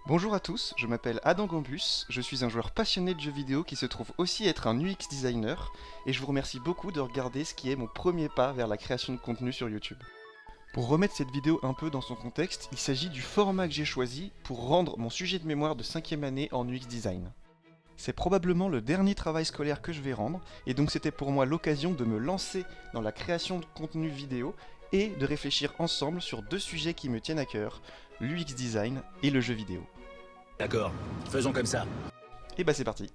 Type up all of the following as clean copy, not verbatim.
Bonjour à tous, je m'appelle Adam Gambus, je suis un joueur passionné de jeux vidéo qui se trouve aussi être un UX designer, et je vous remercie beaucoup de regarder ce qui est mon premier pas vers la création de contenu sur YouTube. Pour remettre cette vidéo un peu dans son contexte, il s'agit du format que j'ai choisi pour rendre mon sujet de mémoire de 5e année en UX design. C'est probablement le dernier travail scolaire que je vais rendre, et donc c'était pour moi l'occasion de me lancer dans la création de contenu vidéo et de réfléchir ensemble sur deux sujets qui me tiennent à cœur, l'UX design et le jeu vidéo. D'accord, faisons comme ça. Et bah c'est parti.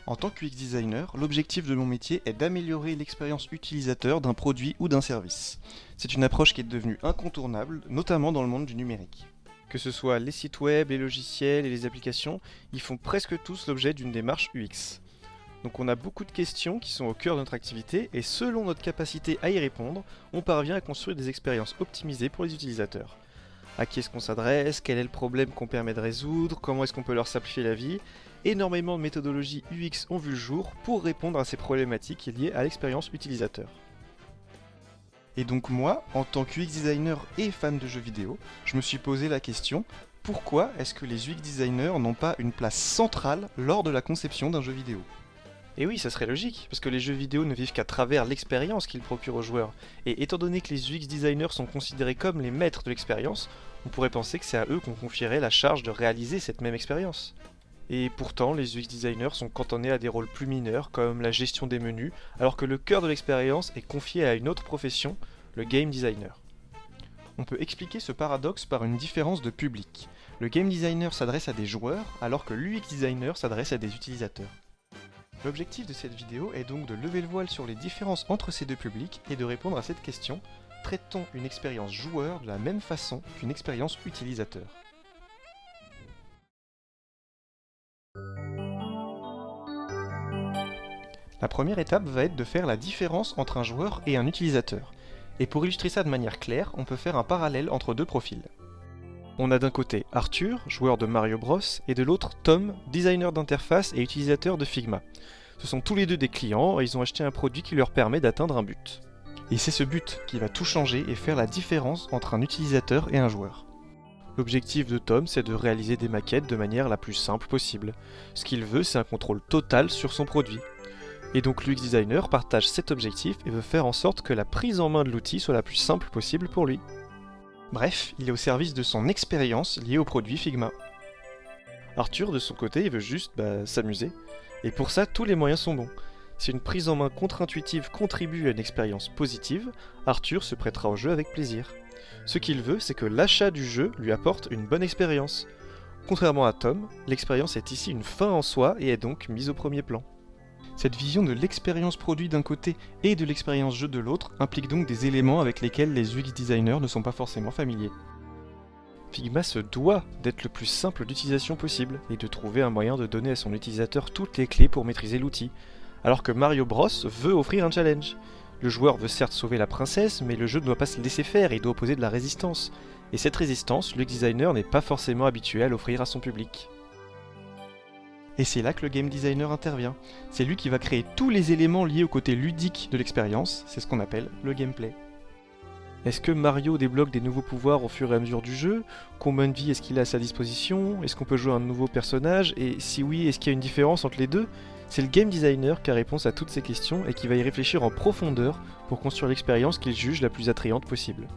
En tant que UX designer, l'objectif de mon métier est d'améliorer l'expérience utilisateur d'un produit ou d'un service. C'est une approche qui est devenue incontournable, notamment dans le monde du numérique. Que ce soit les sites web, les logiciels et les applications, ils font presque tous l'objet d'une démarche UX. Donc on a beaucoup de questions qui sont au cœur de notre activité et selon notre capacité à y répondre, on parvient à construire des expériences optimisées pour les utilisateurs. À qui est-ce qu'on s'adresse, quel est le problème qu'on permet de résoudre, comment est-ce qu'on peut leur simplifier la vie. Énormément de méthodologies UX ont vu le jour pour répondre à ces problématiques liées à l'expérience utilisateur. Et donc moi, en tant que UX designer et fan de jeux vidéo, je me suis posé la question, pourquoi est-ce que les UX designers n'ont pas une place centrale lors de la conception d'un jeu vidéo ? Et oui, ça serait logique, parce que les jeux vidéo ne vivent qu'à travers l'expérience qu'ils procurent aux joueurs. Et étant donné que les UX designers sont considérés comme les maîtres de l'expérience, on pourrait penser que c'est à eux qu'on confierait la charge de réaliser cette même expérience. Et pourtant, les UX designers sont cantonnés à des rôles plus mineurs, comme la gestion des menus, alors que le cœur de l'expérience est confié à une autre profession, le game designer. On peut expliquer ce paradoxe par une différence de public. Le game designer s'adresse à des joueurs, alors que l'UX designer s'adresse à des utilisateurs. L'objectif de cette vidéo est donc de lever le voile sur les différences entre ces deux publics et de répondre à cette question, traite-t-on une expérience joueur de la même façon qu'une expérience utilisateur ? La première étape va être de faire la différence entre un joueur et un utilisateur. Et pour illustrer ça de manière claire, on peut faire un parallèle entre deux profils. On a d'un côté Arthur, joueur de Mario Bros, et de l'autre Tom, designer d'interface et utilisateur de Figma. Ce sont tous les deux des clients et ils ont acheté un produit qui leur permet d'atteindre un but. Et c'est ce but qui va tout changer et faire la différence entre un utilisateur et un joueur. L'objectif de Tom, c'est de réaliser des maquettes de manière la plus simple possible. Ce qu'il veut, c'est un contrôle total sur son produit. Et donc l'UX designer partage cet objectif et veut faire en sorte que la prise en main de l'outil soit la plus simple possible pour lui. Bref, il est au service de son expérience liée au produit Figma. Arthur, de son côté, il veut juste s'amuser, et pour ça, tous les moyens sont bons. Si une prise en main contre-intuitive contribue à une expérience positive, Arthur se prêtera au jeu avec plaisir. Ce qu'il veut, c'est que l'achat du jeu lui apporte une bonne expérience. Contrairement à Tom, l'expérience est ici une fin en soi et est donc mise au premier plan. Cette vision de l'expérience produit d'un côté et de l'expérience jeu de l'autre implique donc des éléments avec lesquels les UX designers ne sont pas forcément familiers. Figma se doit d'être le plus simple d'utilisation possible et de trouver un moyen de donner à son utilisateur toutes les clés pour maîtriser l'outil, alors que Mario Bros veut offrir un challenge. Le joueur veut certes sauver la princesse, mais le jeu ne doit pas se laisser faire et il doit opposer de la résistance. Et cette résistance, l'UX designer n'est pas forcément habitué à l'offrir à son public. Et c'est là que le game designer intervient. C'est lui qui va créer tous les éléments liés au côté ludique de l'expérience, c'est ce qu'on appelle le gameplay. Est-ce que Mario débloque des nouveaux pouvoirs au fur et à mesure du jeu ? Combien de vie est-ce qu'il a à sa disposition ? Est-ce qu'on peut jouer un nouveau personnage ? Et si oui, est-ce qu'il y a une différence entre les deux ? C'est le game designer qui a réponse à toutes ces questions et qui va y réfléchir en profondeur pour construire l'expérience qu'il juge la plus attrayante possible.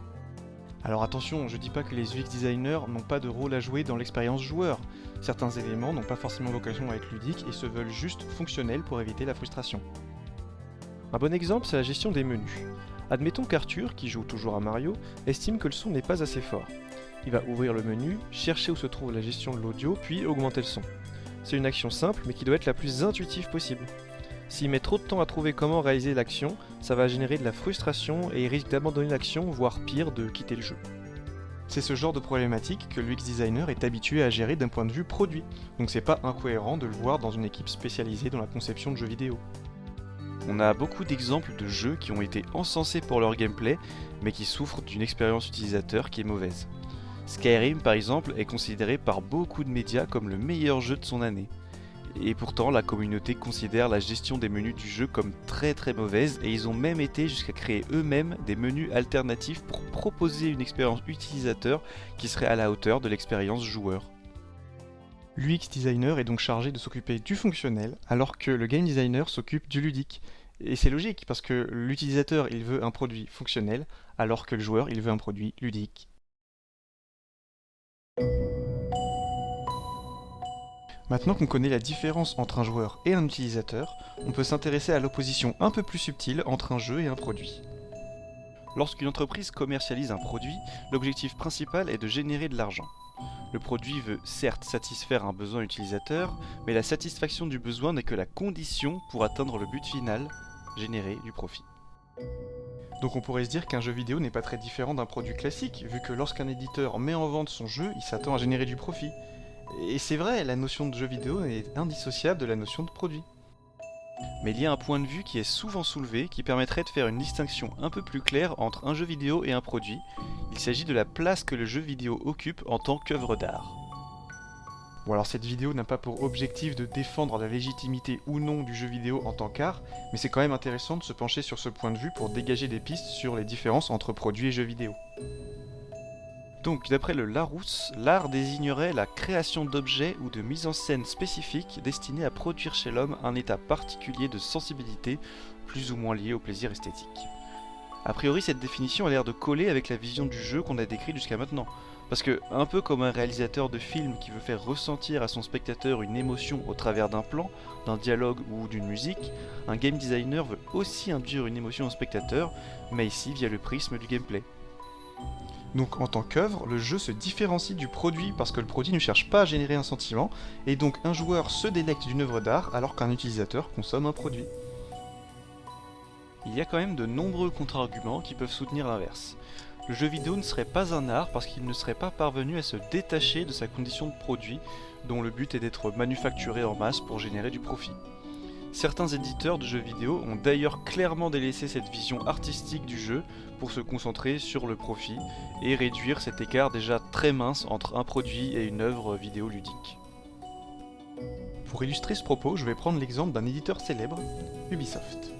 Alors attention, je dis pas que les UX designers n'ont pas de rôle à jouer dans l'expérience joueur. Certains éléments n'ont pas forcément vocation à être ludiques et se veulent juste fonctionnels pour éviter la frustration. Un bon exemple, c'est la gestion des menus. Admettons qu'Arthur, qui joue toujours à Mario, estime que le son n'est pas assez fort. Il va ouvrir le menu, chercher où se trouve la gestion de l'audio, puis augmenter le son. C'est une action simple, mais qui doit être la plus intuitive possible. S'il met trop de temps à trouver comment réaliser l'action, ça va générer de la frustration et il risque d'abandonner l'action, voire pire, de quitter le jeu. C'est ce genre de problématique que l'UX designer est habitué à gérer d'un point de vue produit, donc c'est pas incohérent de le voir dans une équipe spécialisée dans la conception de jeux vidéo. On a beaucoup d'exemples de jeux qui ont été encensés pour leur gameplay, mais qui souffrent d'une expérience utilisateur qui est mauvaise. Skyrim par exemple est considéré par beaucoup de médias comme le meilleur jeu de son année. Et pourtant, la communauté considère la gestion des menus du jeu comme très mauvaise, et ils ont même été jusqu'à créer eux-mêmes des menus alternatifs pour proposer une expérience utilisateur qui serait à la hauteur de l'expérience joueur. L'UX designer est donc chargé de s'occuper du fonctionnel, alors que le game designer s'occupe du ludique. Et c'est logique, parce que l'utilisateur il veut un produit fonctionnel, alors que le joueur il veut un produit ludique. Maintenant qu'on connaît la différence entre un joueur et un utilisateur, on peut s'intéresser à l'opposition un peu plus subtile entre un jeu et un produit. Lorsqu'une entreprise commercialise un produit, l'objectif principal est de générer de l'argent. Le produit veut certes satisfaire un besoin utilisateur, mais la satisfaction du besoin n'est que la condition pour atteindre le but final, générer du profit. Donc on pourrait se dire qu'un jeu vidéo n'est pas très différent d'un produit classique, vu que lorsqu'un éditeur met en vente son jeu, il s'attend à générer du profit. Et c'est vrai, la notion de jeu vidéo est indissociable de la notion de produit. Mais il y a un point de vue qui est souvent soulevé qui permettrait de faire une distinction un peu plus claire entre un jeu vidéo et un produit. Il s'agit de la place que le jeu vidéo occupe en tant qu'œuvre d'art. Bon alors cette vidéo n'a pas pour objectif de défendre la légitimité ou non du jeu vidéo en tant qu'art, mais c'est quand même intéressant de se pencher sur ce point de vue pour dégager des pistes sur les différences entre produits et jeux vidéo. Donc, d'après le Larousse, l'art désignerait la création d'objets ou de mise en scène spécifiques destinés à produire chez l'homme un état particulier de sensibilité, plus ou moins lié au plaisir esthétique. A priori, cette définition a l'air de coller avec la vision du jeu qu'on a décrite jusqu'à maintenant. Parce que, un peu comme un réalisateur de film qui veut faire ressentir à son spectateur une émotion au travers d'un plan, d'un dialogue ou d'une musique, un game designer veut aussi induire une émotion au spectateur, mais ici via le prisme du gameplay. Donc en tant qu'œuvre, le jeu se différencie du produit parce que le produit ne cherche pas à générer un sentiment, et donc un joueur se délecte d'une œuvre d'art alors qu'un utilisateur consomme un produit. Il y a quand même de nombreux contre-arguments qui peuvent soutenir l'inverse. Le jeu vidéo ne serait pas un art parce qu'il ne serait pas parvenu à se détacher de sa condition de produit, dont le but est d'être manufacturé en masse pour générer du profit. Certains éditeurs de jeux vidéo ont d'ailleurs clairement délaissé cette vision artistique du jeu pour se concentrer sur le profit et réduire cet écart déjà très mince entre un produit et une œuvre vidéo ludique. Pour illustrer ce propos, je vais prendre l'exemple d'un éditeur célèbre, Ubisoft.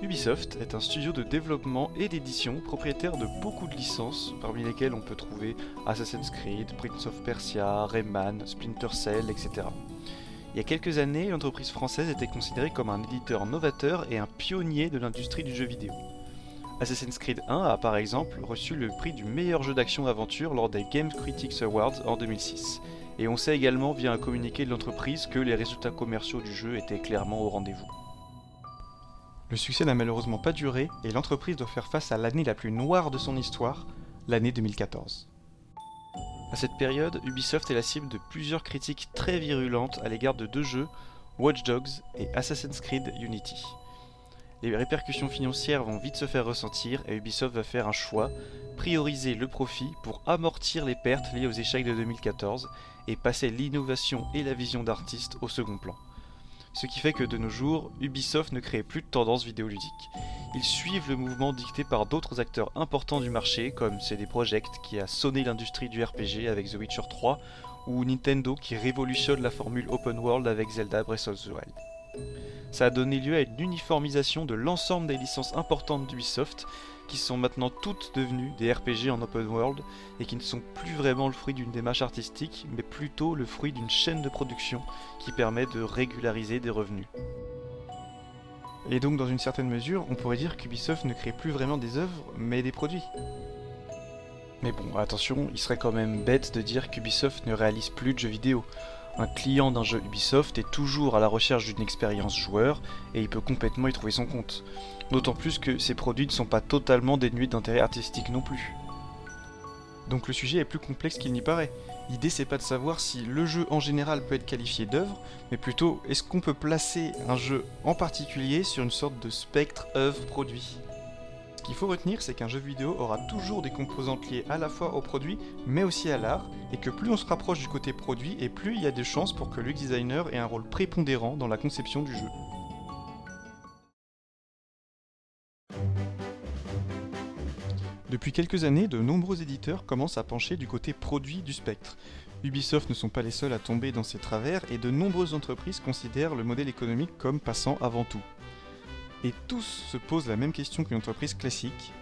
Ubisoft est un studio de développement et d'édition propriétaire de beaucoup de licences, parmi lesquelles on peut trouver Assassin's Creed, Prince of Persia, Rayman, Splinter Cell, etc. Il y a quelques années, l'entreprise française était considérée comme un éditeur novateur et un pionnier de l'industrie du jeu vidéo. Assassin's Creed 1 a par exemple reçu le prix du meilleur jeu d'action-aventure lors des Game Critics Awards en 2006. Et on sait également via un communiqué de l'entreprise que les résultats commerciaux du jeu étaient clairement au rendez-vous. Le succès n'a malheureusement pas duré et l'entreprise doit faire face à l'année la plus noire de son histoire, l'année 2014. À cette période, Ubisoft est la cible de plusieurs critiques très virulentes à l'égard de deux jeux, Watch Dogs et Assassin's Creed Unity. Les répercussions financières vont vite se faire ressentir et Ubisoft va faire un choix, prioriser le profit pour amortir les pertes liées aux échecs de 2014 et passer l'innovation et la vision d'artiste au second plan. Ce qui fait que de nos jours, Ubisoft ne crée plus de tendance vidéoludique. Ils suivent le mouvement dicté par d'autres acteurs importants du marché comme CD Projekt qui a sonné l'industrie du RPG avec The Witcher 3 ou Nintendo qui révolutionne la formule open world avec Zelda Breath of the Wild. Ça a donné lieu à une uniformisation de l'ensemble des licences importantes d'Ubisoft qui sont maintenant toutes devenues des RPG en open world et qui ne sont plus vraiment le fruit d'une démarche artistique mais plutôt le fruit d'une chaîne de production qui permet de régulariser des revenus. Et donc dans une certaine mesure, on pourrait dire qu'Ubisoft ne crée plus vraiment des œuvres mais des produits. Mais bon, attention, il serait quand même bête de dire qu'Ubisoft ne réalise plus de jeux vidéo. Un client d'un jeu Ubisoft est toujours à la recherche d'une expérience joueur et il peut complètement y trouver son compte. D'autant plus que ces produits ne sont pas totalement dénués d'intérêt artistique non plus. Donc le sujet est plus complexe qu'il n'y paraît. L'idée c'est pas de savoir si le jeu en général peut être qualifié d'œuvre, mais plutôt est-ce qu'on peut placer un jeu en particulier sur une sorte de spectre œuvre-produit. Ce qu'il faut retenir, c'est qu'un jeu vidéo aura toujours des composantes liées à la fois au produit, mais aussi à l'art, et que plus on se rapproche du côté produit, et plus il y a de chances pour que l'UX designer ait un rôle prépondérant dans la conception du jeu. Depuis quelques années, de nombreux éditeurs commencent à pencher du côté produit du spectre. Ubisoft ne sont pas les seuls à tomber dans ces travers et de nombreuses entreprises considèrent le modèle économique comme passant avant tout. Et tous se posent la même question qu'une entreprise classique.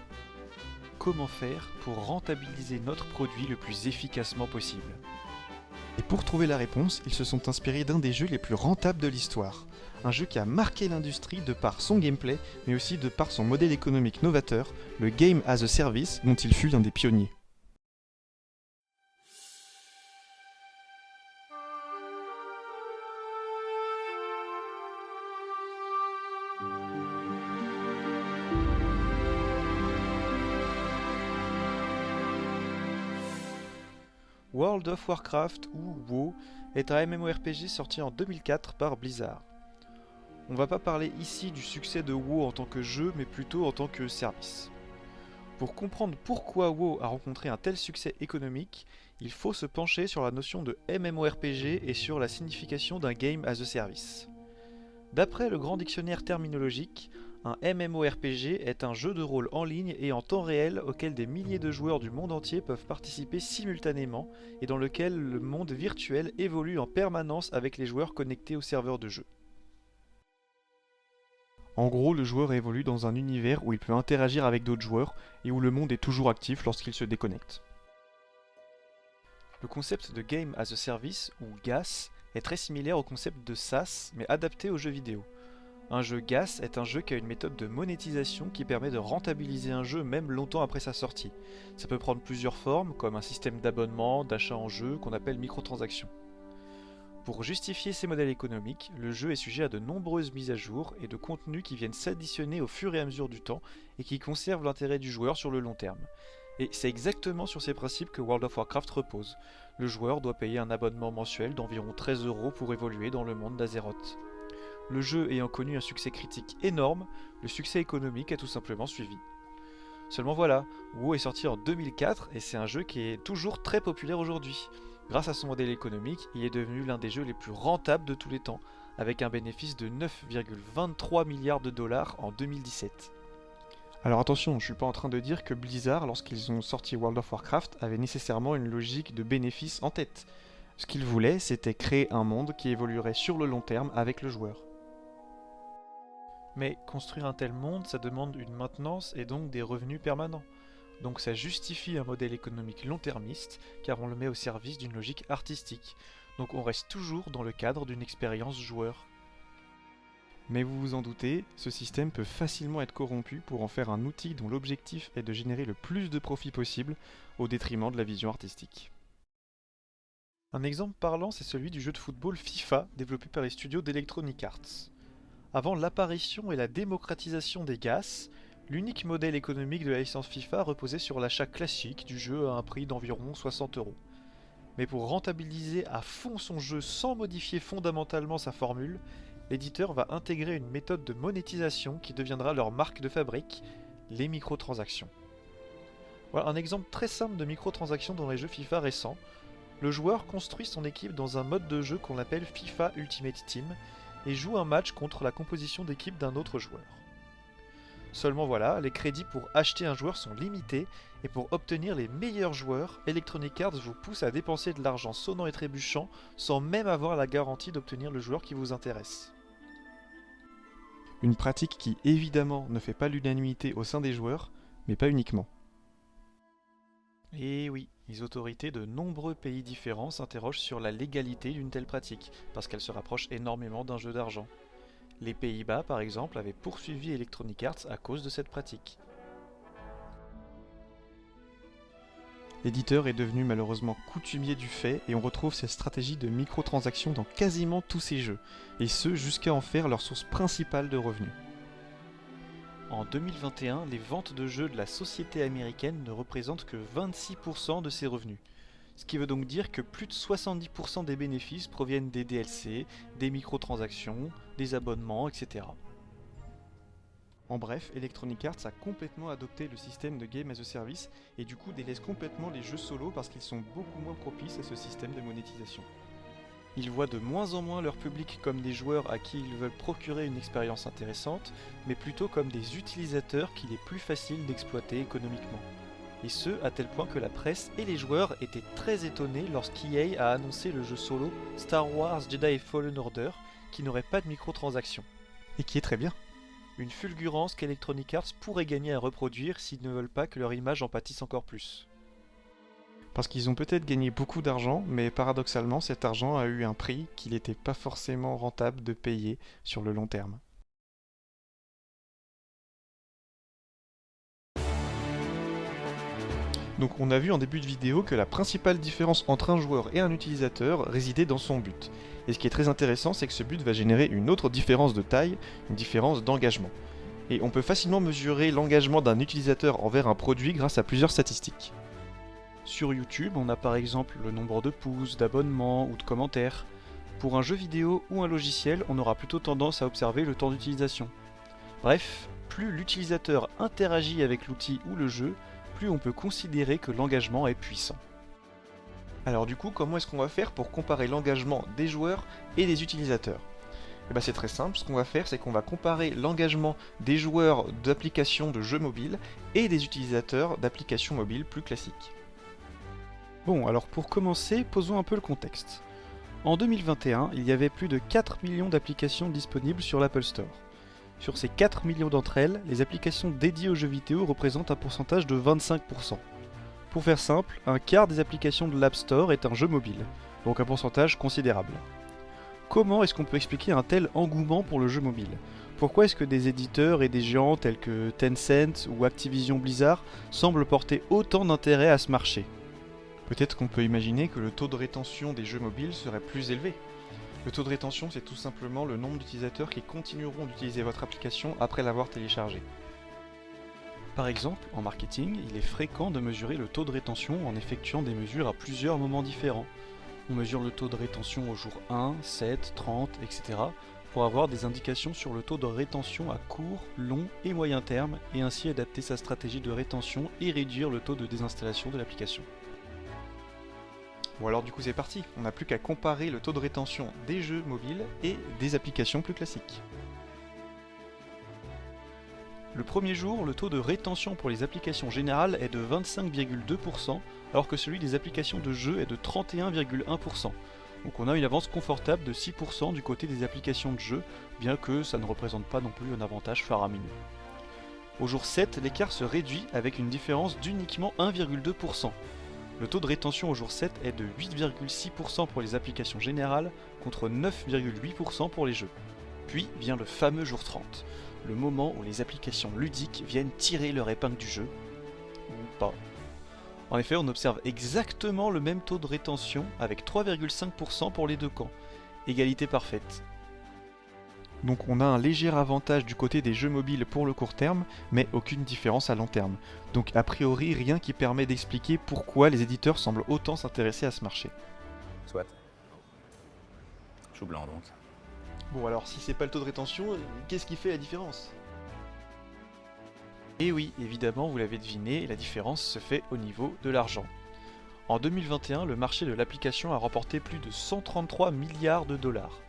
Comment faire pour rentabiliser notre produit le plus efficacement possible? Et pour trouver la réponse, ils se sont inspirés d'un des jeux les plus rentables de l'histoire. Un jeu qui a marqué l'industrie de par son gameplay, mais aussi de par son modèle économique novateur, le Game as a Service, dont il fut l'un des pionniers. World of Warcraft, ou WoW, est un MMORPG sorti en 2004 par Blizzard. On va pas parler ici du succès de WoW en tant que jeu, mais plutôt en tant que service. Pour comprendre pourquoi WoW a rencontré un tel succès économique, il faut se pencher sur la notion de MMORPG et sur la signification d'un Game as a Service. D'après le grand dictionnaire terminologique, un MMORPG est un jeu de rôle en ligne et en temps réel auquel des milliers de joueurs du monde entier peuvent participer simultanément et dans lequel le monde virtuel évolue en permanence avec les joueurs connectés au serveur de jeu. En gros, le joueur évolue dans un univers où il peut interagir avec d'autres joueurs et où le monde est toujours actif lorsqu'il se déconnecte. Le concept de Game as a Service, ou GaaS, est très similaire au concept de SaaS, mais adapté aux jeux vidéo. Un jeu GaaS est un jeu qui a une méthode de monétisation qui permet de rentabiliser un jeu même longtemps après sa sortie. Ça peut prendre plusieurs formes, comme un système d'abonnement, d'achat en jeu, qu'on appelle microtransactions. Pour justifier ces modèles économiques, le jeu est sujet à de nombreuses mises à jour et de contenus qui viennent s'additionner au fur et à mesure du temps et qui conservent l'intérêt du joueur sur le long terme. Et c'est exactement sur ces principes que World of Warcraft repose. Le joueur doit payer un abonnement mensuel d'environ 13 € pour évoluer dans le monde d'Azeroth. Le jeu ayant connu un succès critique énorme, le succès économique a tout simplement suivi. Seulement voilà, WoW est sorti en 2004 et c'est un jeu qui est toujours très populaire aujourd'hui. Grâce à son modèle économique, il est devenu l'un des jeux les plus rentables de tous les temps, avec un bénéfice de 9,23 milliards de dollars en 2017. Alors attention, je suis pas en train de dire que Blizzard, lorsqu'ils ont sorti World of Warcraft, avait nécessairement une logique de bénéfice en tête. Ce qu'ils voulaient, c'était créer un monde qui évoluerait sur le long terme avec le joueur. Mais construire un tel monde, ça demande une maintenance et donc des revenus permanents. Donc ça justifie un modèle économique long-termiste, car on le met au service d'une logique artistique. Donc on reste toujours dans le cadre d'une expérience joueur. Mais vous vous en doutez, ce système peut facilement être corrompu pour en faire un outil dont l'objectif est de générer le plus de profit possible au détriment de la vision artistique. Un exemple parlant, c'est celui du jeu de football FIFA, développé par les studios d'Electronic Arts. Avant l'apparition et la démocratisation des GaaS, l'unique modèle économique de la licence FIFA reposait sur l'achat classique du jeu à un prix d'environ 60 €. Mais pour rentabiliser à fond son jeu sans modifier fondamentalement sa formule, l'éditeur va intégrer une méthode de monétisation qui deviendra leur marque de fabrique, les microtransactions. Voilà un exemple très simple de microtransactions dans les jeux FIFA récents. Le joueur construit son équipe dans un mode de jeu qu'on appelle FIFA Ultimate Team et joue un match contre la composition d'équipe d'un autre joueur. Seulement voilà, les crédits pour acheter un joueur sont limités et pour obtenir les meilleurs joueurs, Electronic Arts vous pousse à dépenser de l'argent sonnant et trébuchant sans même avoir la garantie d'obtenir le joueur qui vous intéresse. Une pratique qui évidemment ne fait pas l'unanimité au sein des joueurs, mais pas uniquement. Et oui, les autorités de nombreux pays différents s'interrogent sur la légalité d'une telle pratique, parce qu'elle se rapproche énormément d'un jeu d'argent. Les Pays-Bas, par exemple, avaient poursuivi Electronic Arts à cause de cette pratique. L'éditeur est devenu malheureusement coutumier du fait et on retrouve cette stratégie de microtransactions dans quasiment tous ses jeux, et ce jusqu'à en faire leur source principale de revenus. En 2021, les ventes de jeux de la société américaine ne représentent que 26% de ses revenus. Ce qui veut donc dire que plus de 70% des bénéfices proviennent des DLC, des microtransactions, des abonnements, etc. En bref, Electronic Arts a complètement adopté le système de Game as a Service et du coup délaisse complètement les jeux solo parce qu'ils sont beaucoup moins propices à ce système de monétisation. Ils voient de moins en moins leur public comme des joueurs à qui ils veulent procurer une expérience intéressante, mais plutôt comme des utilisateurs qu'il est plus facile d'exploiter économiquement. et ce à tel point que la presse et les joueurs étaient très étonnés lorsqu'EA a annoncé le jeu solo Star Wars Jedi Fallen Order qui n'aurait pas de microtransactions. Et qui est très bien. Une fulgurance qu'Electronic Arts pourrait gagner à reproduire s'ils ne veulent pas que leur image en pâtisse encore plus. Parce qu'ils ont peut-être gagné beaucoup d'argent, mais paradoxalement cet argent a eu un prix qu'il n'était pas forcément rentable de payer sur le long terme. Donc on a vu en début de vidéo que la principale différence entre un joueur et un utilisateur résidait dans son but. Et ce qui est très intéressant, c'est que ce but va générer une autre différence de taille, une différence d'engagement. Et on peut facilement mesurer l'engagement d'un utilisateur envers un produit grâce à plusieurs statistiques. Sur YouTube, on a par exemple le nombre de pouces, d'abonnements ou de commentaires. Pour un jeu vidéo ou un logiciel, on aura plutôt tendance à observer le temps d'utilisation. Bref, plus l'utilisateur interagit avec l'outil ou le jeu, plus on peut considérer que l'engagement est puissant. Alors du coup, comment est-ce qu'on va faire pour comparer l'engagement des joueurs et des utilisateurs ? C'est très simple, ce qu'on va faire, c'est qu'on va comparer l'engagement des joueurs d'applications de jeux mobiles et des utilisateurs d'applications mobiles plus classiques. Bon, alors pour commencer, posons un peu le contexte. En 2021, il y avait plus de 4 millions d'applications disponibles sur l'Apple Store. Sur ces 4 millions d'entre elles, les applications dédiées aux jeux vidéo représentent un pourcentage de 25%. Pour faire simple, un quart des applications de l'App Store est un jeu mobile, donc un pourcentage considérable. Comment est-ce qu'on peut expliquer un tel engouement pour le jeu mobile ? Pourquoi est-ce que des éditeurs et des géants tels que Tencent ou Activision Blizzard semblent porter autant d'intérêt à ce marché ? Peut-être qu'on peut imaginer que le taux de rétention des jeux mobiles serait plus élevé. Le taux de rétention, c'est tout simplement le nombre d'utilisateurs qui continueront d'utiliser votre application après l'avoir téléchargée. Par exemple, en marketing, il est fréquent de mesurer le taux de rétention en effectuant des mesures à plusieurs moments différents. On mesure le taux de rétention au jour 1, 7, 30, etc. pour avoir des indications sur le taux de rétention à court, long et moyen terme et ainsi adapter sa stratégie de rétention et réduire le taux de désinstallation de l'application. Bon alors du coup c'est parti, on n'a plus qu'à comparer le taux de rétention des jeux mobiles et des applications plus classiques. Le premier jour, le taux de rétention pour les applications générales est de 25,2%, alors que celui des applications de jeux est de 31,1%. Donc on a une avance confortable de 6% du côté des applications de jeux, bien que ça ne représente pas non plus un avantage faramineux. Au jour 7, l'écart se réduit avec une différence d'uniquement 1,2%. Le taux de rétention au jour 7 est de 8,6% pour les applications générales contre 9,8% pour les jeux. Puis vient le fameux jour 30, le moment où les applications ludiques viennent tirer leur épingle du jeu, ou pas. En effet, on observe exactement le même taux de rétention avec 3,5% pour les deux camps. Égalité parfaite. Donc on a un léger avantage du côté des jeux mobiles pour le court terme, mais aucune différence à long terme. Donc a priori rien qui permet d'expliquer pourquoi les éditeurs semblent autant s'intéresser à ce marché. Soit. Chou blanc donc. Bon alors si c'est pas le taux de rétention, qu'est-ce qui fait la différence ? Et oui, évidemment vous l'avez deviné, la différence se fait au niveau de l'argent. En 2021, le marché de l'application a remporté plus de 133 milliards de dollars.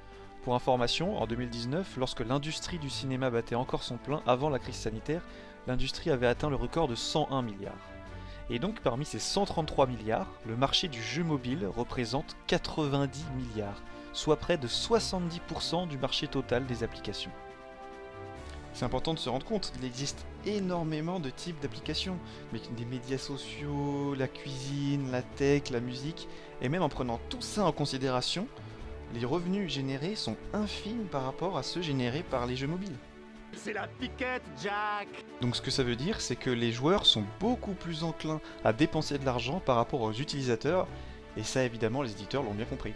Pour information, en 2019, lorsque l'industrie du cinéma battait encore son plein avant la crise sanitaire, l'industrie avait atteint le record de 101 milliards. Et donc parmi ces 133 milliards, le marché du jeu mobile représente 90 milliards, soit près de 70% du marché total des applications. C'est important de se rendre compte, il existe énormément de types d'applications, mais des médias sociaux, la cuisine, la tech, la musique, et même en prenant tout ça en considération, les revenus générés sont infimes par rapport à ceux générés par les jeux mobiles. C'est la piquette, Jack! Donc ce que ça veut dire, c'est que les joueurs sont beaucoup plus enclins à dépenser de l'argent par rapport aux utilisateurs, et ça évidemment les éditeurs l'ont bien compris.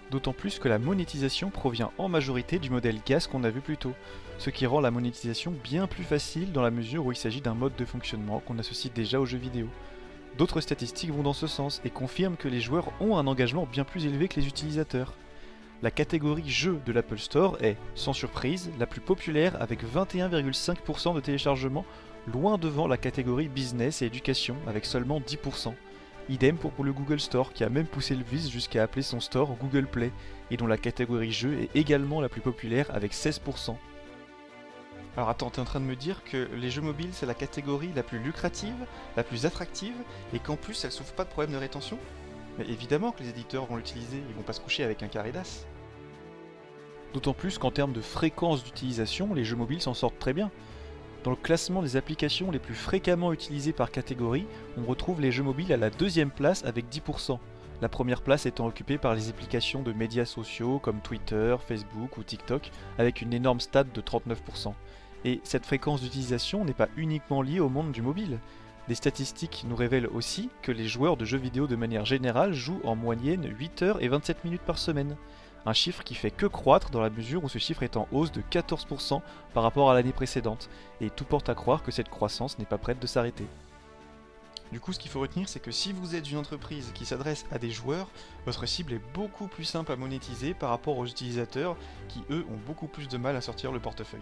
D'autant plus que la monétisation provient en majorité du modèle GaaS qu'on a vu plus tôt, ce qui rend la monétisation bien plus facile dans la mesure où il s'agit d'un mode de fonctionnement qu'on associe déjà aux jeux vidéo. D'autres statistiques vont dans ce sens et confirment que les joueurs ont un engagement bien plus élevé que les utilisateurs. La catégorie jeux de l'Apple Store est, sans surprise, la plus populaire avec 21,5% de téléchargements, loin devant la catégorie business et éducation avec seulement 10%. Idem pour le Google Store qui a même poussé le vice jusqu'à appeler son store Google Play et dont la catégorie jeux est également la plus populaire avec 16%. Alors attends, t'es en train de me dire que les jeux mobiles c'est la catégorie la plus lucrative, la plus attractive, et qu'en plus elle souffre pas de problème de rétention? Mais évidemment que les éditeurs vont l'utiliser, ils vont pas se coucher avec un carré d'as. D'autant plus qu'en termes de fréquence d'utilisation, les jeux mobiles s'en sortent très bien. Dans le classement des applications les plus fréquemment utilisées par catégorie, on retrouve les jeux mobiles à la deuxième place avec 10%. La première place étant occupée par les applications de médias sociaux comme Twitter, Facebook ou TikTok, avec une énorme stat de 39%. Et cette fréquence d'utilisation n'est pas uniquement liée au monde du mobile. Des statistiques nous révèlent aussi que les joueurs de jeux vidéo de manière générale jouent en moyenne 8 heures et 27 minutes par semaine. Un chiffre qui fait que croître dans la mesure où ce chiffre est en hausse de 14% par rapport à l'année précédente, et tout porte à croire que cette croissance n'est pas prête de s'arrêter. Du coup, ce qu'il faut retenir, c'est que si vous êtes une entreprise qui s'adresse à des joueurs, votre cible est beaucoup plus simple à monétiser par rapport aux utilisateurs qui, eux, ont beaucoup plus de mal à sortir le portefeuille.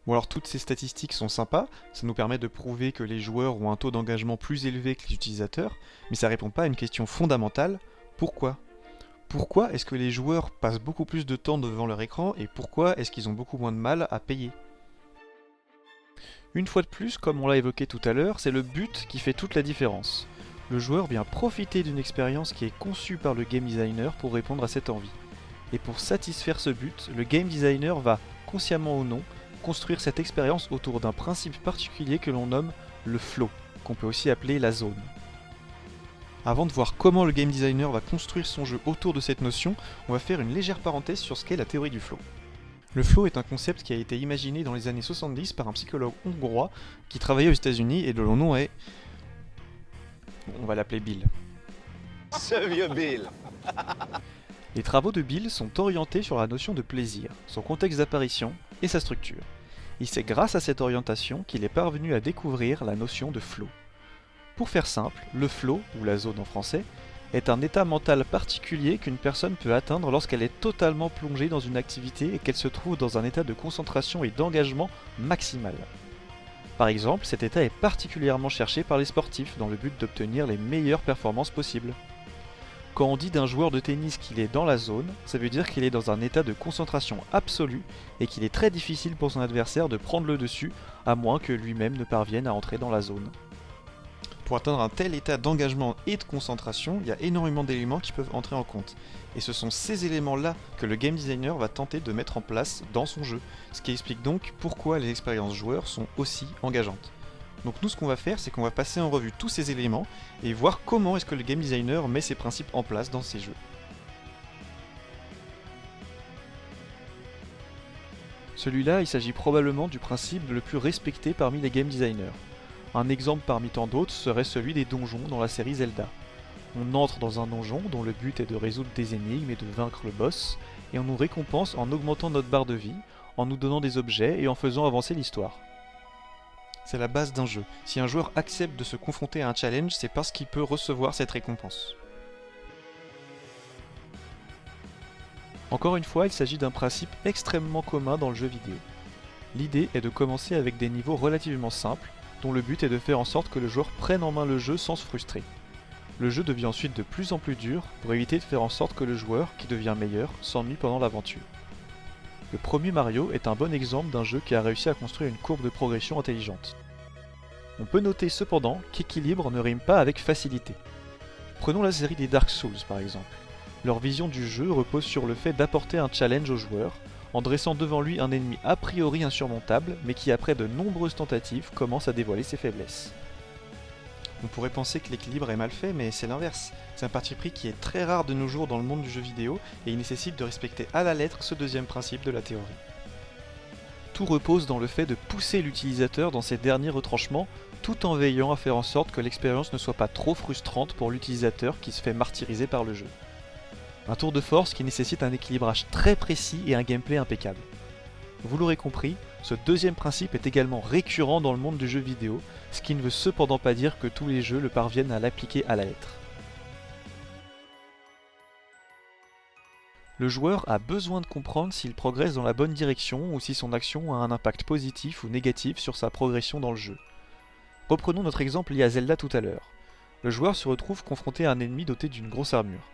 Bon alors toutes ces statistiques sont sympas, ça nous permet de prouver que les joueurs ont un taux d'engagement plus élevé que les utilisateurs, mais ça répond pas à une question fondamentale, pourquoi ? Pourquoi est-ce que les joueurs passent beaucoup plus de temps devant leur écran et pourquoi est-ce qu'ils ont beaucoup moins de mal à payer ? Une fois de plus, comme on l'a évoqué tout à l'heure, c'est le but qui fait toute la différence. Le joueur vient profiter d'une expérience qui est conçue par le game designer pour répondre à cette envie. Et pour satisfaire ce but, le game designer va, consciemment ou non, construire cette expérience autour d'un principe particulier que l'on nomme le flow, qu'on peut aussi appeler la zone. Avant de voir comment le game designer va construire son jeu autour de cette notion, on va faire une légère parenthèse sur ce qu'est la théorie du flow. Le flow est un concept qui a été imaginé dans les années 70 par un psychologue hongrois qui travaillait aux États-Unis et dont le nom est... On va l'appeler Bill. Ce vieux Bill. Les travaux de Bill sont orientés sur la notion de plaisir, son contexte d'apparition et sa structure. Et c'est grâce à cette orientation qu'il est parvenu à découvrir la notion de flow. Pour faire simple, le flow, ou la zone en français, est un état mental particulier qu'une personne peut atteindre lorsqu'elle est totalement plongée dans une activité et qu'elle se trouve dans un état de concentration et d'engagement maximal. Par exemple, cet état est particulièrement cherché par les sportifs dans le but d'obtenir les meilleures performances possibles. Quand on dit d'un joueur de tennis qu'il est dans la zone, ça veut dire qu'il est dans un état de concentration absolue et qu'il est très difficile pour son adversaire de prendre le dessus, à moins que lui-même ne parvienne à entrer dans la zone. Pour atteindre un tel état d'engagement et de concentration, il y a énormément d'éléments qui peuvent entrer en compte. Et ce sont ces éléments-là que le game designer va tenter de mettre en place dans son jeu, ce qui explique donc pourquoi les expériences joueurs sont aussi engageantes. Donc nous ce qu'on va faire, c'est qu'on va passer en revue tous ces éléments et voir comment est-ce que le game designer met ces principes en place dans ses jeux. Celui-là, il s'agit probablement du principe le plus respecté parmi les game designers. Un exemple parmi tant d'autres serait celui des donjons dans la série Zelda. On entre dans un donjon dont le but est de résoudre des énigmes et de vaincre le boss, et on nous récompense en augmentant notre barre de vie, en nous donnant des objets et en faisant avancer l'histoire. C'est la base d'un jeu. Si un joueur accepte de se confronter à un challenge, c'est parce qu'il peut recevoir cette récompense. Encore une fois, il s'agit d'un principe extrêmement commun dans le jeu vidéo. L'idée est de commencer avec des niveaux relativement simples, dont le but est de faire en sorte que le joueur prenne en main le jeu sans se frustrer. Le jeu devient ensuite de plus en plus dur pour éviter de faire en sorte que le joueur, qui devient meilleur, s'ennuie pendant l'aventure. Le premier Mario est un bon exemple d'un jeu qui a réussi à construire une courbe de progression intelligente. On peut noter cependant qu'équilibre ne rime pas avec facilité. Prenons la série des Dark Souls par exemple. Leur vision du jeu repose sur le fait d'apporter un challenge au joueur, en dressant devant lui un ennemi a priori insurmontable, mais qui après de nombreuses tentatives commence à dévoiler ses faiblesses. On pourrait penser que l'équilibre est mal fait, mais c'est l'inverse. C'est un parti pris qui est très rare de nos jours dans le monde du jeu vidéo, et il nécessite de respecter à la lettre ce deuxième principe de la théorie. Tout repose dans le fait de pousser l'utilisateur dans ses derniers retranchements, tout en veillant à faire en sorte que l'expérience ne soit pas trop frustrante pour l'utilisateur qui se fait martyriser par le jeu. Un tour de force qui nécessite un équilibrage très précis et un gameplay impeccable. Vous l'aurez compris, ce deuxième principe est également récurrent dans le monde du jeu vidéo, ce qui ne veut cependant pas dire que tous les jeux le parviennent à l'appliquer à la lettre. Le joueur a besoin de comprendre s'il progresse dans la bonne direction ou si son action a un impact positif ou négatif sur sa progression dans le jeu. Reprenons notre exemple lié à Zelda tout à l'heure. Le joueur se retrouve confronté à un ennemi doté d'une grosse armure.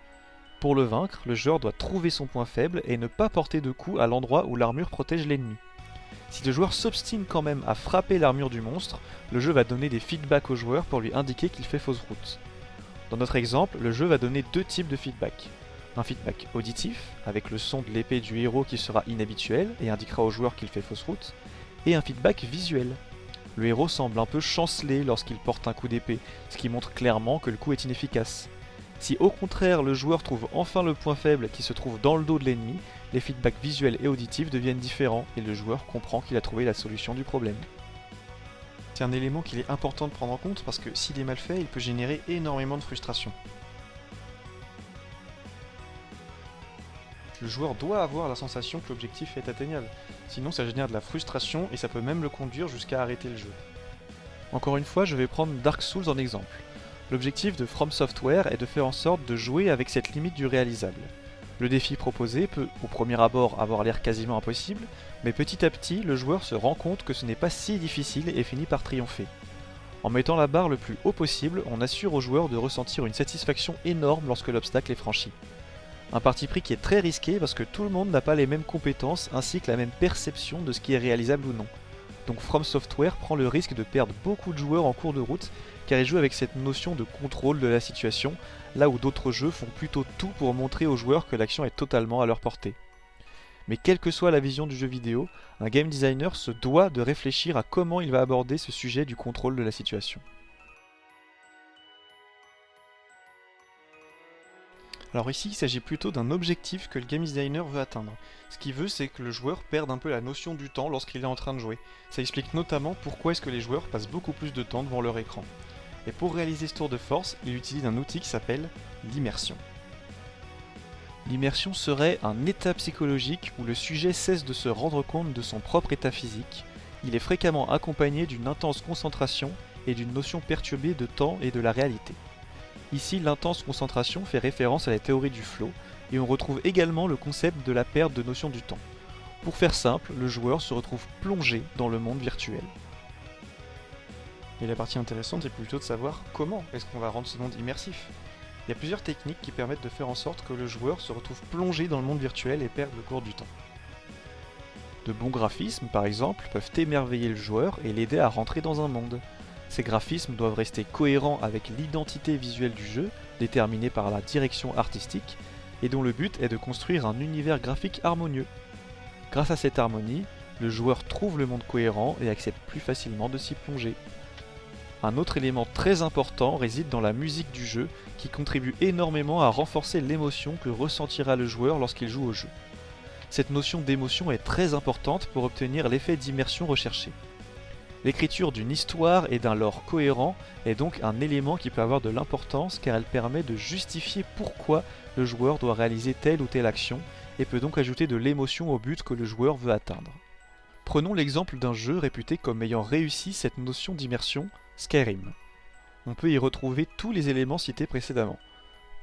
Pour le vaincre, le joueur doit trouver son point faible et ne pas porter de coups à l'endroit où l'armure protège l'ennemi. Si le joueur s'obstine quand même à frapper l'armure du monstre, le jeu va donner des feedbacks au joueur pour lui indiquer qu'il fait fausse route. Dans notre exemple, le jeu va donner deux types de feedback. Un feedback auditif, avec le son de l'épée du héros qui sera inhabituel et indiquera au joueur qu'il fait fausse route, et un feedback visuel. Le héros semble un peu chanceler lorsqu'il porte un coup d'épée, ce qui montre clairement que le coup est inefficace. Si au contraire le joueur trouve enfin le point faible qui se trouve dans le dos de l'ennemi, les feedbacks visuels et auditifs deviennent différents et le joueur comprend qu'il a trouvé la solution du problème. C'est un élément qu'il est important de prendre en compte parce que s'il est mal fait, il peut générer énormément de frustration. Le joueur doit avoir la sensation que l'objectif est atteignable, sinon ça génère de la frustration et ça peut même le conduire jusqu'à arrêter le jeu. Encore une fois, je vais prendre Dark Souls en exemple. L'objectif de From Software est de faire en sorte de jouer avec cette limite du réalisable. Le défi proposé peut, au premier abord, avoir l'air quasiment impossible, mais petit à petit, le joueur se rend compte que ce n'est pas si difficile et finit par triompher. En mettant la barre le plus haut possible, on assure au joueur de ressentir une satisfaction énorme lorsque l'obstacle est franchi. Un parti pris qui est très risqué parce que tout le monde n'a pas les mêmes compétences ainsi que la même perception de ce qui est réalisable ou non. Donc From Software prend le risque de perdre beaucoup de joueurs en cours de route car il joue avec cette notion de contrôle de la situation, là où d'autres jeux font plutôt tout pour montrer aux joueurs que l'action est totalement à leur portée. Mais quelle que soit la vision du jeu vidéo, un game designer se doit de réfléchir à comment il va aborder ce sujet du contrôle de la situation. Alors ici, il s'agit plutôt d'un objectif que le game designer veut atteindre. Ce qu'il veut, c'est que le joueur perde un peu la notion du temps lorsqu'il est en train de jouer. Ça explique notamment pourquoi est-ce que les joueurs passent beaucoup plus de temps devant leur écran. Et pour réaliser ce tour de force, il utilise un outil qui s'appelle l'immersion. L'immersion serait un état psychologique où le sujet cesse de se rendre compte de son propre état physique. Il est fréquemment accompagné d'une intense concentration et d'une notion perturbée de temps et de la réalité. Ici, l'intense concentration fait référence à la théorie du flow, et on retrouve également le concept de la perte de notion du temps. Pour faire simple, le joueur se retrouve plongé dans le monde virtuel. Et la partie intéressante est plutôt de savoir comment est-ce qu'on va rendre ce monde immersif. Il y a plusieurs techniques qui permettent de faire en sorte que le joueur se retrouve plongé dans le monde virtuel et perde le cours du temps. De bons graphismes, par exemple, peuvent émerveiller le joueur et l'aider à rentrer dans un monde. Ces graphismes doivent rester cohérents avec l'identité visuelle du jeu, déterminée par la direction artistique, et dont le but est de construire un univers graphique harmonieux. Grâce à cette harmonie, le joueur trouve le monde cohérent et accepte plus facilement de s'y plonger. Un autre élément très important réside dans la musique du jeu, qui contribue énormément à renforcer l'émotion que ressentira le joueur lorsqu'il joue au jeu. Cette notion d'émotion est très importante pour obtenir l'effet d'immersion recherché. L'écriture d'une histoire et d'un lore cohérent est donc un élément qui peut avoir de l'importance car elle permet de justifier pourquoi le joueur doit réaliser telle ou telle action et peut donc ajouter de l'émotion au but que le joueur veut atteindre. Prenons l'exemple d'un jeu réputé comme ayant réussi cette notion d'immersion, Skyrim. On peut y retrouver tous les éléments cités précédemment.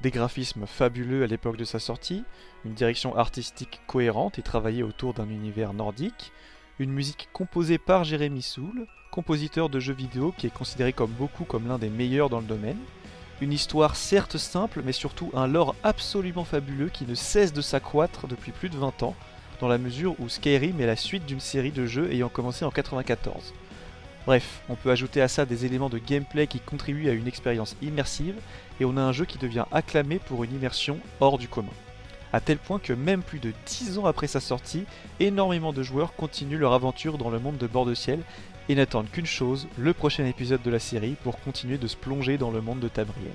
Des graphismes fabuleux à l'époque de sa sortie, une direction artistique cohérente et travaillée autour d'un univers nordique, une musique composée par Jeremy Soule, compositeur de jeux vidéo qui est considéré comme beaucoup comme l'un des meilleurs dans le domaine, une histoire certes simple mais surtout un lore absolument fabuleux qui ne cesse de s'accroître depuis plus de 20 ans, dans la mesure où Skyrim est la suite d'une série de jeux ayant commencé en 1994. Bref, on peut ajouter à ça des éléments de gameplay qui contribuent à une expérience immersive, et on a un jeu qui devient acclamé pour une immersion hors du commun. À tel point que même plus de 10 ans après sa sortie, énormément de joueurs continuent leur aventure dans le monde de Bord de Ciel et n'attendent qu'une chose, le prochain épisode de la série pour continuer de se plonger dans le monde de Tamriel.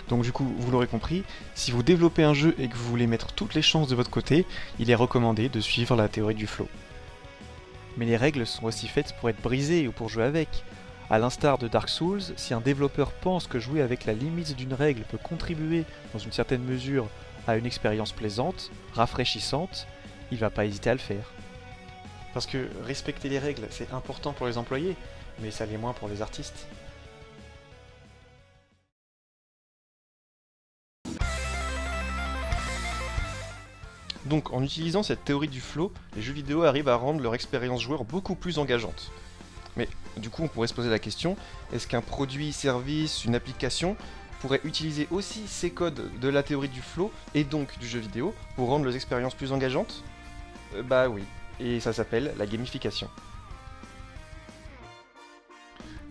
Donc du coup, vous l'aurez compris, si vous développez un jeu et que vous voulez mettre toutes les chances de votre côté, il est recommandé de suivre la théorie du flow. Mais les règles sont aussi faites pour être brisées ou pour jouer avec. A l'instar de Dark Souls, si un développeur pense que jouer avec la limite d'une règle peut contribuer, dans une certaine mesure, à une expérience plaisante, rafraîchissante, il va pas hésiter à le faire. Parce que respecter les règles, c'est important pour les employés, mais ça l'est moins pour les artistes. Donc en utilisant cette théorie du flow, les jeux vidéo arrivent à rendre leur expérience joueur beaucoup plus engageante. Mais du coup on pourrait se poser la question, est-ce qu'un produit, service, une application pourrait utiliser aussi ces codes de la théorie du flow et donc du jeu vidéo pour rendre les expériences plus engageantes? Bah oui, et ça s'appelle la gamification.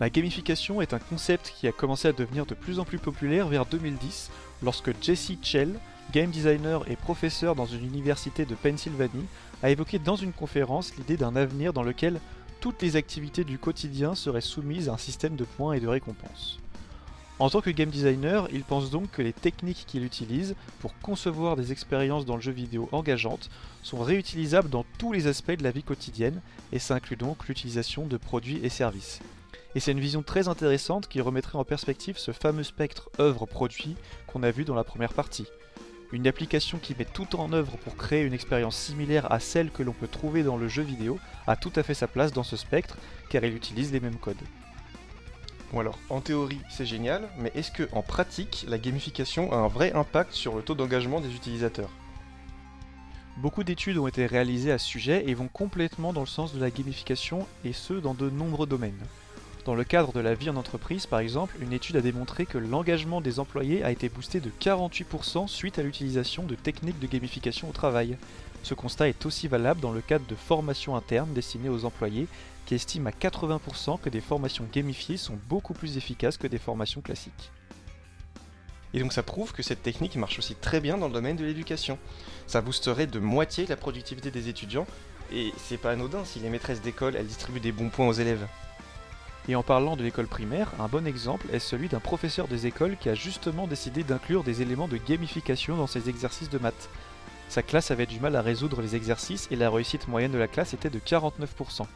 La gamification est un concept qui a commencé à devenir de plus en plus populaire vers 2010 lorsque Jesse Chell, game designer et professeur dans une université de Pennsylvanie, a évoqué dans une conférence l'idée d'un avenir dans lequel toutes les activités du quotidien seraient soumises à un système de points et de récompenses. En tant que game designer, il pense donc que les techniques qu'il utilise pour concevoir des expériences dans le jeu vidéo engageantes sont réutilisables dans tous les aspects de la vie quotidienne, et ça inclut donc l'utilisation de produits et services. Et c'est une vision très intéressante qui remettrait en perspective ce fameux spectre œuvre-produit qu'on a vu dans la première partie. Une application qui met tout en œuvre pour créer une expérience similaire à celle que l'on peut trouver dans le jeu vidéo a tout à fait sa place dans ce spectre, car il utilise les mêmes codes. Bon alors, en théorie c'est génial, mais est-ce que en pratique, la gamification a un vrai impact sur le taux d'engagement des utilisateurs? Beaucoup d'études ont été réalisées à ce sujet et vont complètement dans le sens de la gamification, et ce dans de nombreux domaines. Dans le cadre de la vie en entreprise par exemple, une étude a démontré que l'engagement des employés a été boosté de 48% suite à l'utilisation de techniques de gamification au travail. Ce constat est aussi valable dans le cadre de formations internes destinées aux employés, qui estiment à 80% que des formations gamifiées sont beaucoup plus efficaces que des formations classiques. Et donc ça prouve que cette technique marche aussi très bien dans le domaine de l'éducation. Ça boosterait de moitié la productivité des étudiants, et c'est pas anodin si les maîtresses d'école elles distribuent des bons points aux élèves. Et en parlant de l'école primaire, un bon exemple est celui d'un professeur des écoles qui a justement décidé d'inclure des éléments de gamification dans ses exercices de maths. Sa classe avait du mal à résoudre les exercices et la réussite moyenne de la classe était de 49%.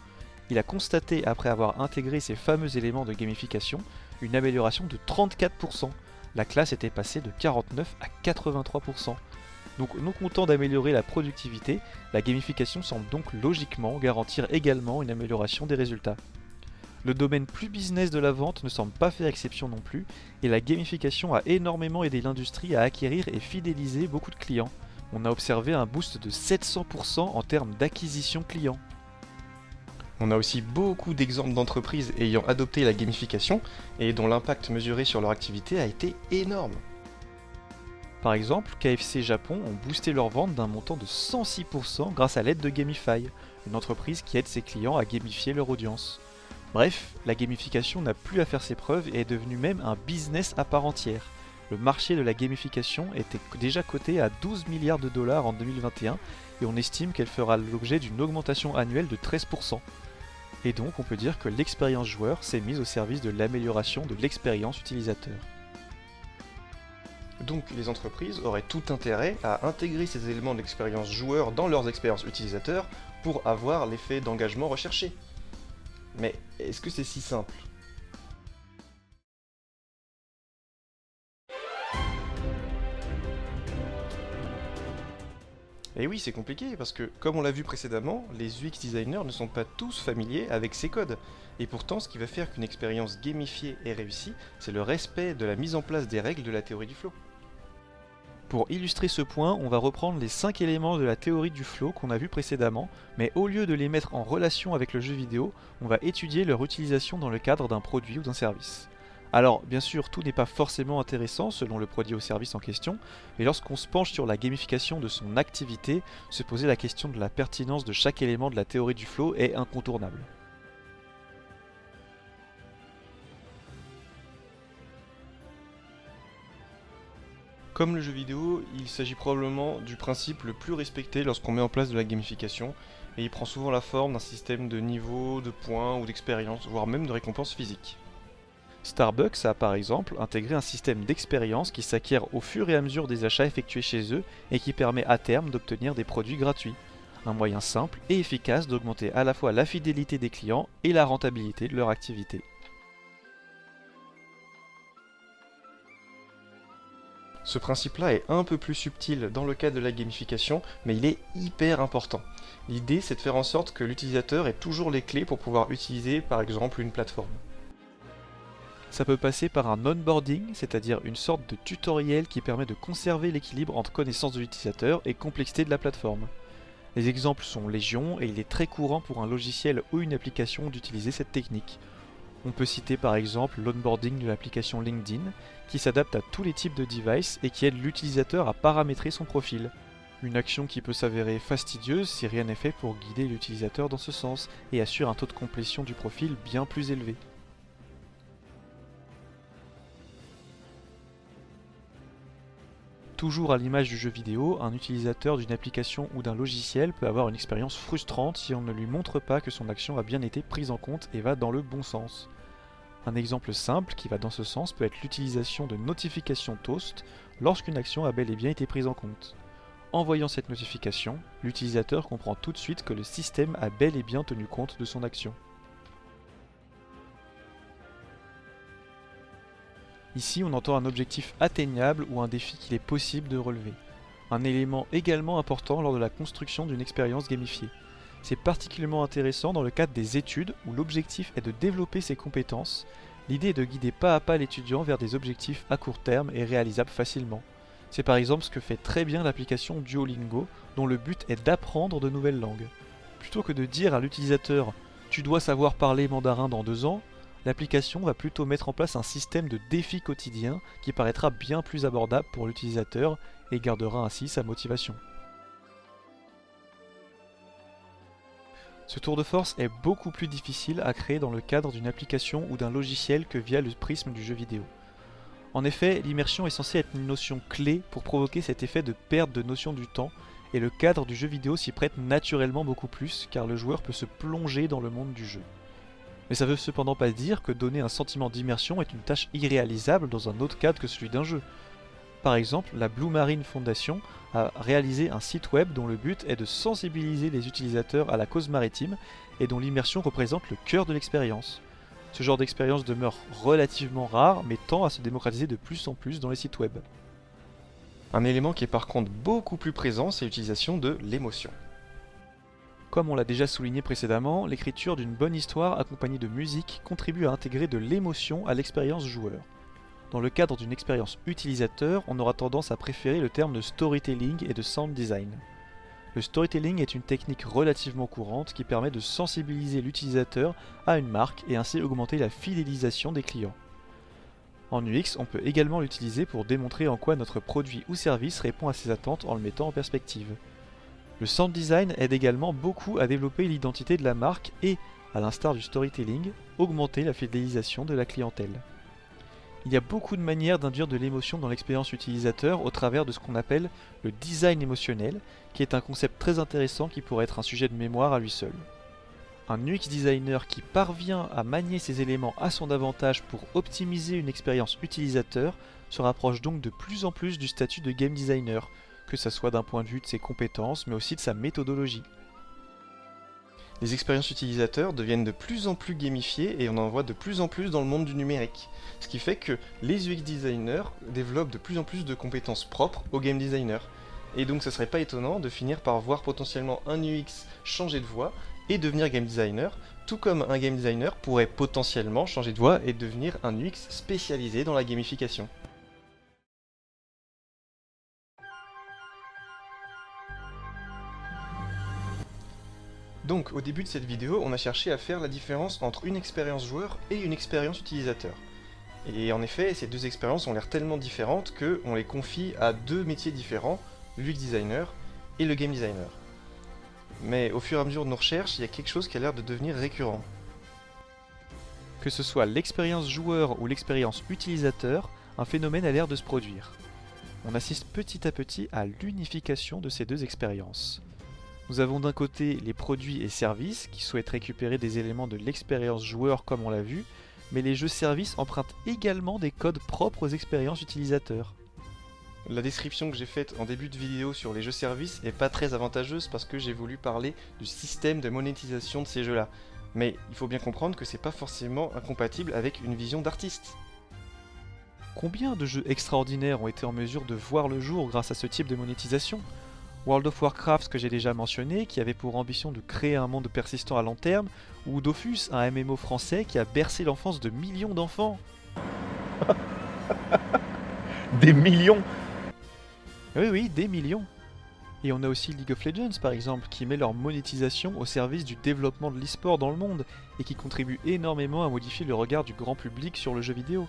Il a constaté, après avoir intégré ces fameux éléments de gamification, une amélioration de 34%. La classe était passée de 49 à 83%. Donc non content d'améliorer la productivité, la gamification semble donc logiquement garantir également une amélioration des résultats. Le domaine plus business de la vente ne semble pas faire exception non plus, et la gamification a énormément aidé l'industrie à acquérir et fidéliser beaucoup de clients. On a observé un boost de 700% en termes d'acquisition client. On a aussi beaucoup d'exemples d'entreprises ayant adopté la gamification et dont l'impact mesuré sur leur activité a été énorme. Par exemple, KFC Japon ont boosté leurs ventes d'un montant de 106% grâce à l'aide de Gamify, une entreprise qui aide ses clients à gamifier leur audience. Bref, la gamification n'a plus à faire ses preuves et est devenue même un business à part entière. Le marché de la gamification était déjà coté à 12 milliards de dollars en 2021 et on estime qu'elle fera l'objet d'une augmentation annuelle de 13%. Et donc on peut dire que l'expérience joueur s'est mise au service de l'amélioration de l'expérience utilisateur. Donc les entreprises auraient tout intérêt à intégrer ces éléments de l'expérience joueur dans leurs expériences utilisateurs pour avoir l'effet d'engagement recherché. Mais est-ce que c'est si simple ? Et oui, c'est compliqué parce que, comme on l'a vu précédemment, les UX designers ne sont pas tous familiers avec ces codes. Et pourtant, ce qui va faire qu'une expérience gamifiée est réussie, c'est le respect de la mise en place des règles de la théorie du flow. Pour illustrer ce point, on va reprendre les 5 éléments de la théorie du flow qu'on a vu précédemment, mais au lieu de les mettre en relation avec le jeu vidéo, on va étudier leur utilisation dans le cadre d'un produit ou d'un service. Alors, bien sûr, tout n'est pas forcément intéressant selon le produit ou service en question, mais lorsqu'on se penche sur la gamification de son activité, se poser la question de la pertinence de chaque élément de la théorie du flow est incontournable. Comme le jeu vidéo, il s'agit probablement du principe le plus respecté lorsqu'on met en place de la gamification, et il prend souvent la forme d'un système de niveaux, de points ou d'expériences, voire même de récompenses physiques. Starbucks a par exemple intégré un système d'expérience qui s'acquiert au fur et à mesure des achats effectués chez eux et qui permet à terme d'obtenir des produits gratuits. Un moyen simple et efficace d'augmenter à la fois la fidélité des clients et la rentabilité de leur activité. Ce principe-là est un peu plus subtil dans le cadre de la gamification, mais il est hyper important. L'idée, c'est de faire en sorte que l'utilisateur ait toujours les clés pour pouvoir utiliser par exemple une plateforme. Ça peut passer par un onboarding, c'est-à-dire une sorte de tutoriel qui permet de conserver l'équilibre entre connaissance de l'utilisateur et complexité de la plateforme. Les exemples sont légion et il est très courant pour un logiciel ou une application d'utiliser cette technique. On peut citer par exemple l'onboarding de l'application LinkedIn, qui s'adapte à tous les types de devices et qui aide l'utilisateur à paramétrer son profil. Une action qui peut s'avérer fastidieuse si rien n'est fait pour guider l'utilisateur dans ce sens et assure un taux de complétion du profil bien plus élevé. Toujours à l'image du jeu vidéo, un utilisateur d'une application ou d'un logiciel peut avoir une expérience frustrante si on ne lui montre pas que son action a bien été prise en compte et va dans le bon sens. Un exemple simple qui va dans ce sens peut être l'utilisation de notifications Toast lorsqu'une action a bel et bien été prise en compte. En voyant cette notification, l'utilisateur comprend tout de suite que le système a bel et bien tenu compte de son action. Ici, on entend un objectif atteignable ou un défi qu'il est possible de relever. Un élément également important lors de la construction d'une expérience gamifiée. C'est particulièrement intéressant dans le cadre des études où l'objectif est de développer ses compétences. L'idée est de guider pas à pas l'étudiant vers des objectifs à court terme et réalisables facilement. C'est par exemple ce que fait très bien l'application Duolingo, dont le but est d'apprendre de nouvelles langues. Plutôt que de dire à l'utilisateur « tu dois savoir parler mandarin dans 2 ans », l'application va plutôt mettre en place un système de défis quotidiens qui paraîtra bien plus abordable pour l'utilisateur et gardera ainsi sa motivation. Ce tour de force est beaucoup plus difficile à créer dans le cadre d'une application ou d'un logiciel que via le prisme du jeu vidéo. En effet, l'immersion est censée être une notion clé pour provoquer cet effet de perte de notion du temps, et le cadre du jeu vidéo s'y prête naturellement beaucoup plus car le joueur peut se plonger dans le monde du jeu. Mais ça veut cependant pas dire que donner un sentiment d'immersion est une tâche irréalisable dans un autre cadre que celui d'un jeu. Par exemple, la Blue Marine Foundation a réalisé un site web dont le but est de sensibiliser les utilisateurs à la cause maritime et dont l'immersion représente le cœur de l'expérience. Ce genre d'expérience demeure relativement rare mais tend à se démocratiser de plus en plus dans les sites web. Un élément qui est par contre beaucoup plus présent, c'est l'utilisation de l'émotion. Comme on l'a déjà souligné précédemment, l'écriture d'une bonne histoire accompagnée de musique contribue à intégrer de l'émotion à l'expérience joueur. Dans le cadre d'une expérience utilisateur, on aura tendance à préférer le terme de storytelling et de sound design. Le storytelling est une technique relativement courante qui permet de sensibiliser l'utilisateur à une marque et ainsi augmenter la fidélisation des clients. En UX, on peut également l'utiliser pour démontrer en quoi notre produit ou service répond à ses attentes en le mettant en perspective. Le sound design aide également beaucoup à développer l'identité de la marque et, à l'instar du storytelling, augmenter la fidélisation de la clientèle. Il y a beaucoup de manières d'induire de l'émotion dans l'expérience utilisateur au travers de ce qu'on appelle le design émotionnel, qui est un concept très intéressant qui pourrait être un sujet de mémoire à lui seul. Un UX designer qui parvient à manier ces éléments à son avantage pour optimiser une expérience utilisateur se rapproche donc de plus en plus du statut de game designer, que ce soit d'un point de vue de ses compétences mais aussi de sa méthodologie. Les expériences utilisateurs deviennent de plus en plus gamifiées et on en voit de plus en plus dans le monde du numérique. Ce qui fait que les UX designers développent de plus en plus de compétences propres aux game designers. Et donc ça serait pas étonnant de finir par voir potentiellement un UX changer de voie et devenir game designer, tout comme un game designer pourrait potentiellement changer de voie et devenir un UX spécialisé dans la gamification. Donc au début de cette vidéo, on a cherché à faire la différence entre une expérience joueur et une expérience utilisateur. Et en effet, ces deux expériences ont l'air tellement différentes qu'on les confie à deux métiers différents, le UX designer et le game designer. Mais au fur et à mesure de nos recherches, il y a quelque chose qui a l'air de devenir récurrent. Que ce soit l'expérience joueur ou l'expérience utilisateur, un phénomène a l'air de se produire. On assiste petit à petit à l'unification de ces deux expériences. Nous avons d'un côté les produits et services qui souhaitent récupérer des éléments de l'expérience joueur comme on l'a vu, mais les jeux-services empruntent également des codes propres aux expériences utilisateurs. La description que j'ai faite en début de vidéo sur les jeux-services n'est pas très avantageuse parce que j'ai voulu parler du système de monétisation de ces jeux-là. Mais il faut bien comprendre que c'est pas forcément incompatible avec une vision d'artiste. Combien de jeux extraordinaires ont été en mesure de voir le jour grâce à ce type de monétisation ? World of Warcraft que j'ai déjà mentionné, qui avait pour ambition de créer un monde persistant à long terme, ou Dofus, un MMO français qui a bercé l'enfance de millions d'enfants. Des millions. Oui, des millions. Et on a aussi League of Legends par exemple, qui met leur monétisation au service du développement de l'e-sport dans le monde, et qui contribue énormément à modifier le regard du grand public sur le jeu vidéo.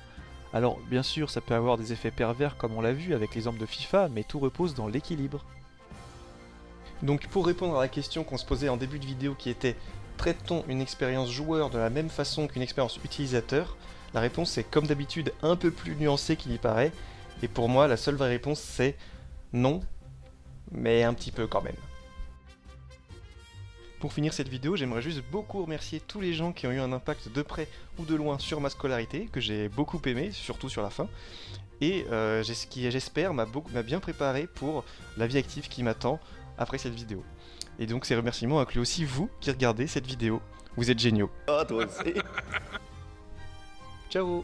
Alors bien sûr ça peut avoir des effets pervers comme on l'a vu avec l'exemple de FIFA, mais tout repose dans l'équilibre. Donc pour répondre à la question qu'on se posait en début de vidéo qui était « Traite-t-on une expérience joueur de la même façon qu'une expérience utilisateur ?» La réponse est comme d'habitude un peu plus nuancée qu'il y paraît, et pour moi la seule vraie réponse c'est non, mais un petit peu quand même. Pour finir cette vidéo, j'aimerais juste beaucoup remercier tous les gens qui ont eu un impact de près ou de loin sur ma scolarité, que j'ai beaucoup aimé, surtout sur la fin, et ce qui j'espère m'a bien préparé pour la vie active qui m'attend après cette vidéo. Et donc ces remerciements incluent aussi vous qui regardez cette vidéo. Vous êtes géniaux. Oh, toi aussi. Ciao.